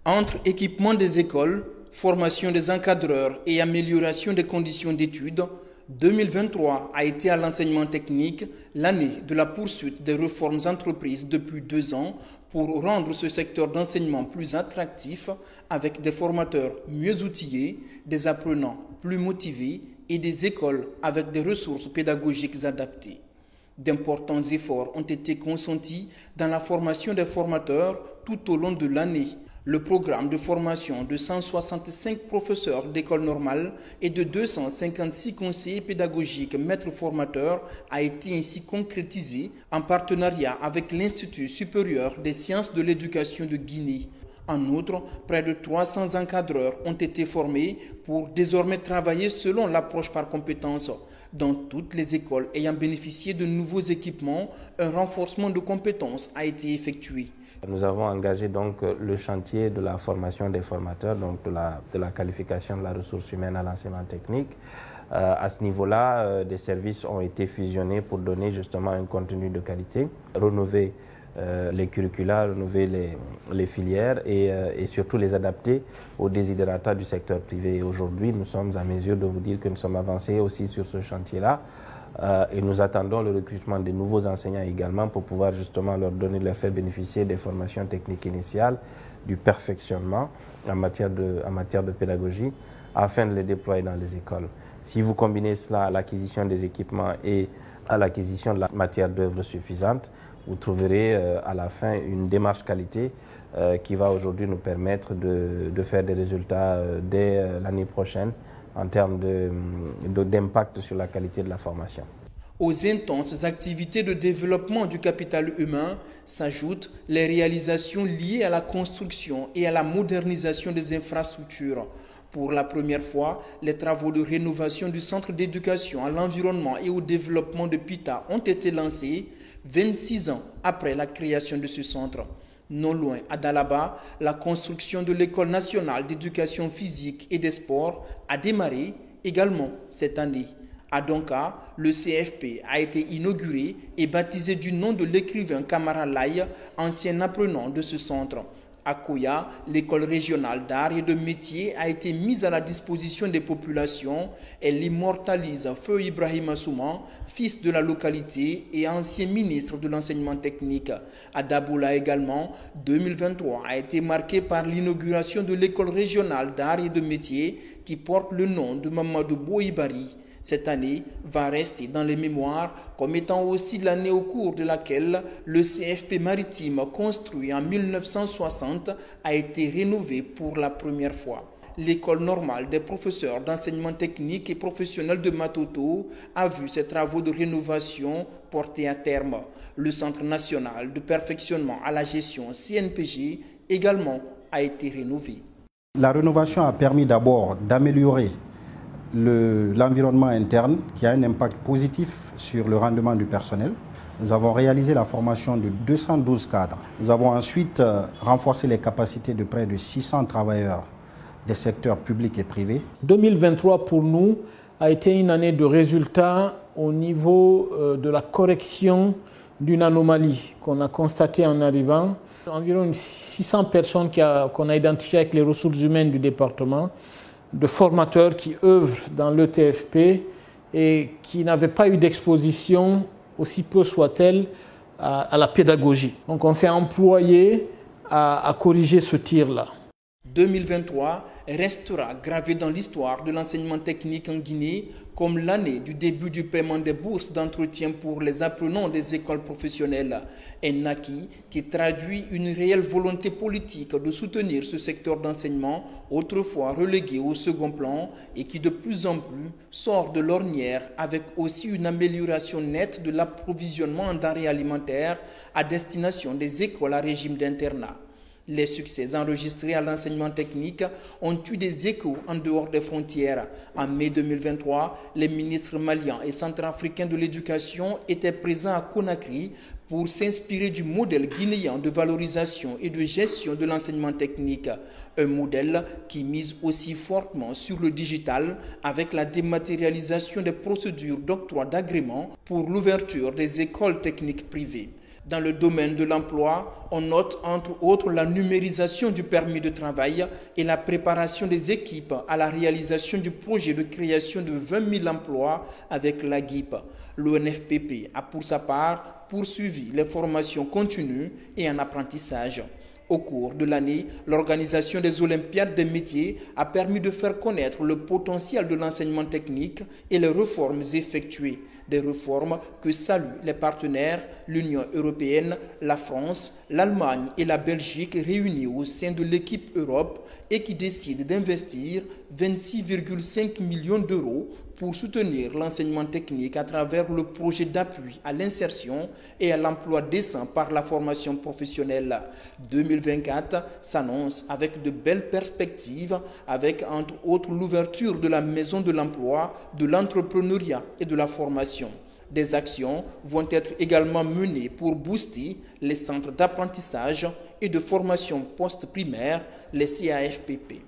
Entre équipement des écoles, formation des encadreurs et amélioration des conditions d'études, 2023 a été à l'enseignement technique l'année de la poursuite des réformes entreprises depuis 2 ans pour rendre ce secteur d'enseignement plus attractif avec des formateurs mieux outillés, des apprenants plus motivés et des écoles avec des ressources pédagogiques adaptées. D'importants efforts ont été consentis dans la formation des formateurs tout au long de l'année. Le programme de formation de 165 professeurs d'école normale et de 256 conseillers pédagogiques maîtres formateurs a été ainsi concrétisé en partenariat avec l'Institut supérieur des sciences de l'éducation de Guinée. En outre, près de 300 encadreurs ont été formés pour désormais travailler selon l'approche par compétences. Dans toutes les écoles ayant bénéficié de nouveaux équipements, un renforcement de compétences a été effectué. Nous avons engagé donc le chantier de la formation des formateurs, donc de la qualification de la ressource humaine à l'enseignement technique. À ce niveau-là, des services ont été fusionnés pour donner justement un contenu de qualité, rénover les curricula, renouveler les filières et surtout les adapter aux desiderata du secteur privé. Aujourd'hui, nous sommes à mesure de vous dire que nous sommes avancés aussi sur ce chantier-là et nous attendons le recrutement de nouveaux enseignants également pour pouvoir justement leur faire bénéficier des formations techniques initiales, du perfectionnement en matière de pédagogie afin de les déployer dans les écoles. Si vous combinez cela à l'acquisition des équipements et à l'acquisition de la matière d'œuvre suffisante, vous trouverez à la fin une démarche qualité qui va aujourd'hui nous permettre de faire des résultats dès l'année prochaine en termes d'impact sur la qualité de la formation. Aux intenses activités de développement du capital humain s'ajoutent les réalisations liées à la construction et à la modernisation des infrastructures. Pour la première fois, les travaux de rénovation du centre d'éducation à l'environnement et au développement de Pita ont été lancés 26 ans après la création de ce centre. Non loin, à Dalaba, la construction de l'École nationale d'éducation physique et des sports a démarré également cette année. À Donka, le CFP a été inauguré et baptisé du nom de l'écrivain Kamara Laye, ancien apprenant de ce centre. À Koya, l'école régionale d'art et de métier a été mise à la disposition des populations. Elle immortalise Feu Ibrahima Souman, fils de la localité et ancien ministre de l'enseignement technique. À Daboula également, 2023 a été marqué par l'inauguration de l'école régionale d'art et de métier qui porte le nom de Mamadou Boibari. Cette année va rester dans les mémoires comme étant aussi l'année au cours de laquelle le CFP maritime construit en 1960 a été rénové pour la première fois. L'école normale des professeurs d'enseignement technique et professionnel de Matoto a vu ses travaux de rénovation portés à terme. Le Centre national de perfectionnement à la gestion CNPG également a été rénové. La rénovation a permis d'abord d'améliorer l'environnement interne qui a un impact positif sur le rendement du personnel. Nous avons réalisé la formation de 212 cadres. Nous avons ensuite renforcé les capacités de près de 600 travailleurs des secteurs publics et privés. 2023 pour nous a été une année de résultats au niveau de la correction d'une anomalie qu'on a constatée en arrivant. Environ 600 personnes qu'on a identifiées avec les ressources humaines du département, de formateurs qui œuvrent dans l'ETFP et qui n'avaient pas eu d'exposition, aussi peu soit-elle, à la pédagogie. Donc on s'est employé à corriger ce tir-là. 2023 restera gravé dans l'histoire de l'enseignement technique en Guinée comme l'année du début du paiement des bourses d'entretien pour les apprenants des écoles professionnelles. Un acquis qui traduit une réelle volonté politique de soutenir ce secteur d'enseignement autrefois relégué au second plan et qui de plus en plus sort de l'ornière avec aussi une amélioration nette de l'approvisionnement en denrées alimentaires à destination des écoles à régime d'internat. Les succès enregistrés à l'enseignement technique ont eu des échos en dehors des frontières. En mai 2023, les ministres maliens et centrafricains de l'éducation étaient présents à Conakry pour s'inspirer du modèle guinéen de valorisation et de gestion de l'enseignement technique. Un modèle qui mise aussi fortement sur le digital avec la dématérialisation des procédures d'octroi d'agrément pour l'ouverture des écoles techniques privées. Dans le domaine de l'emploi, on note entre autres la numérisation du permis de travail et la préparation des équipes à la réalisation du projet de création de 20 000 emplois avec l'AGIP. L'ONFPP a pour sa part poursuivi les formations continues et en apprentissage. Au cours de l'année, l'organisation des Olympiades des métiers a permis de faire connaître le potentiel de l'enseignement technique et les réformes effectuées. Des réformes que saluent les partenaires, l'Union européenne, la France, l'Allemagne et la Belgique réunis au sein de l'équipe Europe et qui décident d'investir 26,5 millions d'euros pour soutenir l'enseignement technique à travers le projet d'appui à l'insertion et à l'emploi décent par la formation professionnelle. 2024 s'annonce avec de belles perspectives, avec entre autres l'ouverture de la maison de l'emploi, de l'entrepreneuriat et de la formation. Des actions vont être également menées pour booster les centres d'apprentissage et de formation post-primaire, les CAFPP.